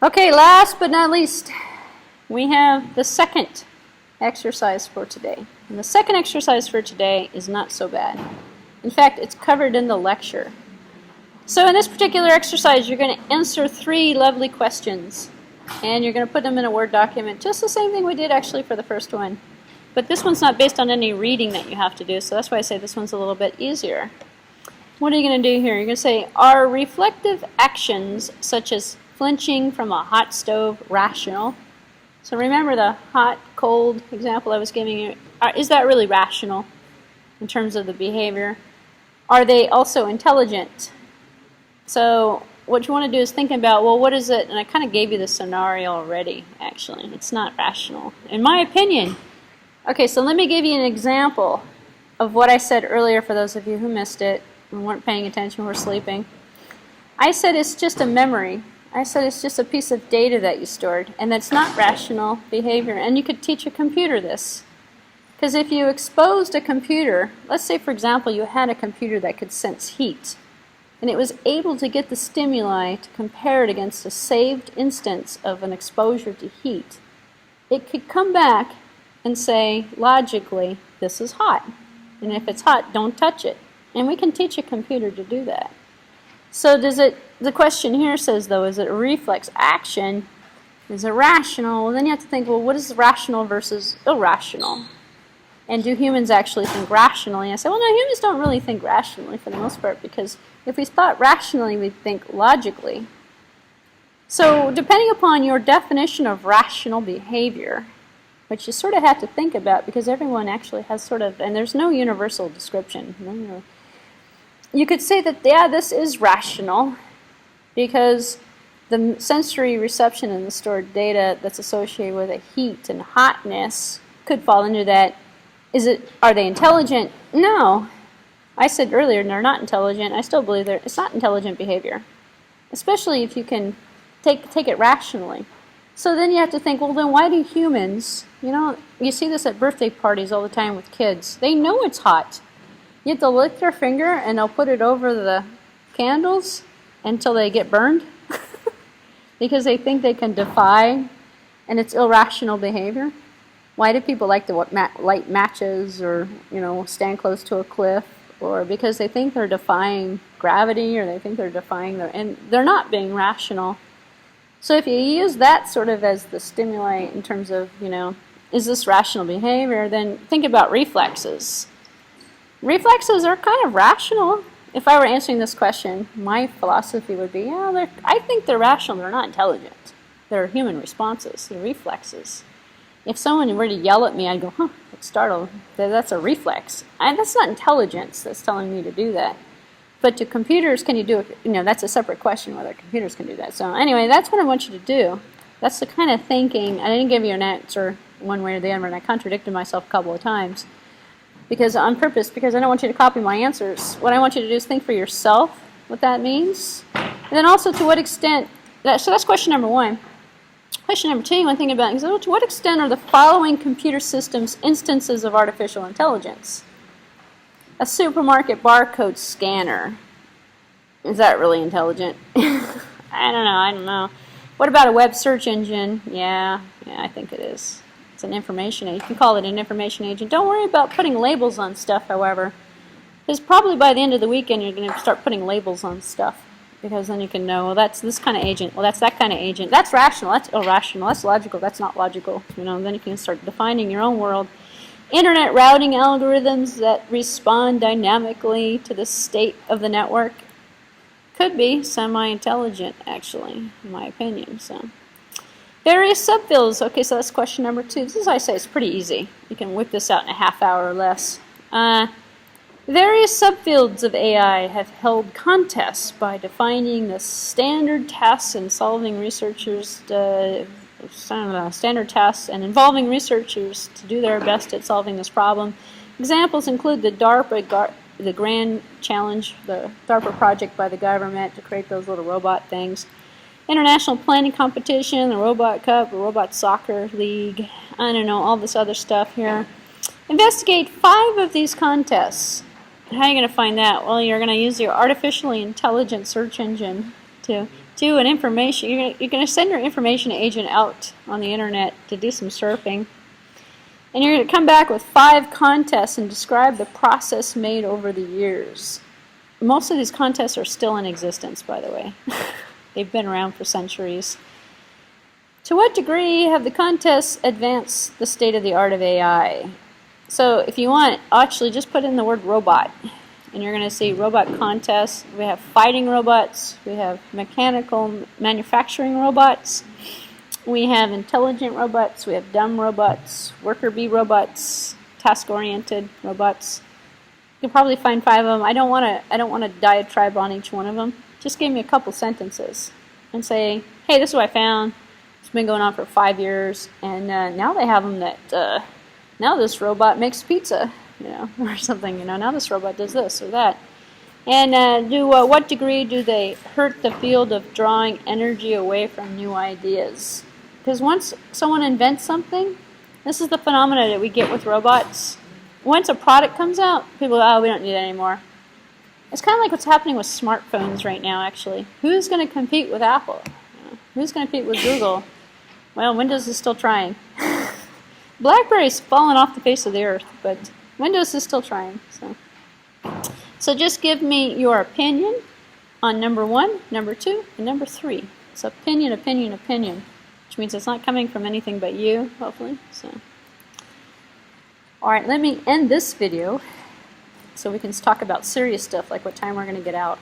Okay, last but not least, we have the second exercise for today. And the second exercise for today is not so bad. In fact, it's covered in the lecture. So in this particular exercise, you're going to answer 3 lovely questions. And you're going to put them in a Word document. Just the same thing we did actually for the first one. But this one's not based on any reading that you have to do, so that's why I say this one's a little bit easier. What are you going to do here? You're going to say, are reflective actions such as flinching from a hot stove rational? So remember the hot, cold example I was giving you. Is that really rational in terms of the behavior? Are they also intelligent? So what you want to do is think about, well, what is it? And I kind of gave you the scenario already, actually. It's not rational, in my opinion. Okay, so let me give you an example of what I said earlier for those of you who missed it and weren't paying attention, were sleeping. I said it's just a memory. I said it's just a piece of data that you stored, and that's not rational behavior. And you could teach a computer this. Because if you exposed a computer, let's say, for example, you had a computer that could sense heat, and it was able to get the stimuli to compare it against a saved instance of an exposure to heat, it could come back and say, logically, this is hot. And if it's hot, don't touch it. And we can teach a computer to do that. So the question here says, though, is it a reflex action? Is it rational? Well, then you have to think, well, what is rational versus irrational? And do humans actually think rationally? I say, well, no, humans don't really think rationally for the most part, because if we thought rationally, we'd think logically. So depending upon your definition of rational behavior, which you sort of have to think about, because everyone actually has sort of, and there's no universal description. You could say that, yeah, this is rational, because the sensory reception and the stored data that's associated with a heat and hotness could fall into that. Are they intelligent? No. I said earlier they're not intelligent. I still believe it's not intelligent behavior, especially if you can take it rationally. So then you have to think, well, then why do humans, you see this at birthday parties all the time with kids. They know it's hot. You have to lift their finger and they'll put it over the candles until they get burned because they think they can defy, and it's irrational behavior. Why do people like to light matches or, stand close to a cliff? Or because they think they're defying gravity, or they think they're defying and they're not being rational. So if you use that sort of as the stimuli in terms of, is this rational behavior, then think about reflexes. Reflexes are kind of rational. If I were answering this question, my philosophy would be, I think they're rational, they're not intelligent. They're human responses, they're reflexes. If someone were to yell at me, I'd go, that's startled. That's a reflex. That's not intelligence that's telling me to do that. But to computers, can you do it? That's a separate question whether computers can do that. So anyway, that's what I want you to do. That's the kind of thinking. I didn't give you an answer one way or the other, and I contradicted myself a couple of times. On purpose, because I don't want you to copy my answers. What I want you to do is think for yourself what that means. And then also to what extent, so that's question number 1. Question number 2 you want to think about is, to what extent are the following computer systems instances of artificial intelligence? A supermarket barcode scanner. Is that really intelligent? I don't know. What about a web search engine? Yeah, I think it is. It's an information agent. You can call it an information agent. Don't worry about putting labels on stuff, however. Because probably by the end of the weekend you're going to start putting labels on stuff. Because then you can know, well, that's this kind of agent. Well, that's that kind of agent. That's rational. That's irrational. That's logical. That's not logical. Then you can start defining your own world. Internet routing algorithms that respond dynamically to the state of the network could be semi-intelligent, actually, in my opinion. So, various subfields. Okay, so that's question number 2. This is, I say, it's pretty easy. You can whip this out in a half hour or less. Various subfields of AI have held contests by defining the standard tasks and solving researchers standard tasks and involving researchers to do their best at solving this problem. Examples include the DARPA, the Grand Challenge, the DARPA project by the government to create those little robot things, International Planning Competition, the Robot Cup, the Robot Soccer League, all this other stuff here. Investigate 5 of these contests. How are you going to find that? Well, you're going to use your artificially intelligent search engine to do an information, you're gonna send your information agent out on the internet to do some surfing. And you're going to come back with 5 contests and describe the process made over the years. Most of these contests are still in existence, by the way. They've been around for centuries. To what degree have the contests advanced the state of the art of AI? So if you want, actually just put in the word robot. And you're going to see robot contests. We have fighting robots. We have mechanical manufacturing robots. We have intelligent robots, we have dumb robots, worker bee robots, task-oriented robots. You can probably find 5 of them. I don't want to diatribe on each one of them. Just give me a couple sentences and say, hey, this is what I found. It's been going on for 5 years, and now they have them that now this robot makes pizza, or something. Now this robot does this or that. And what degree do they hurt the field of drawing energy away from new ideas? Because once someone invents something, this is the phenomena that we get with robots. Once a product comes out, people go, oh, we don't need it anymore. It's kind of like what's happening with smartphones right now, actually. Who's going to compete with Apple? Who's going to compete with Google? Well, Windows is still trying. BlackBerry's fallen off the face of the earth, but Windows is still trying. So just give me your opinion on number 1, number 2, and number 3. It's opinion, opinion, opinion, which means it's not coming from anything but you, hopefully. Alright, let me end this video so we can talk about serious stuff like what time we're going to get out.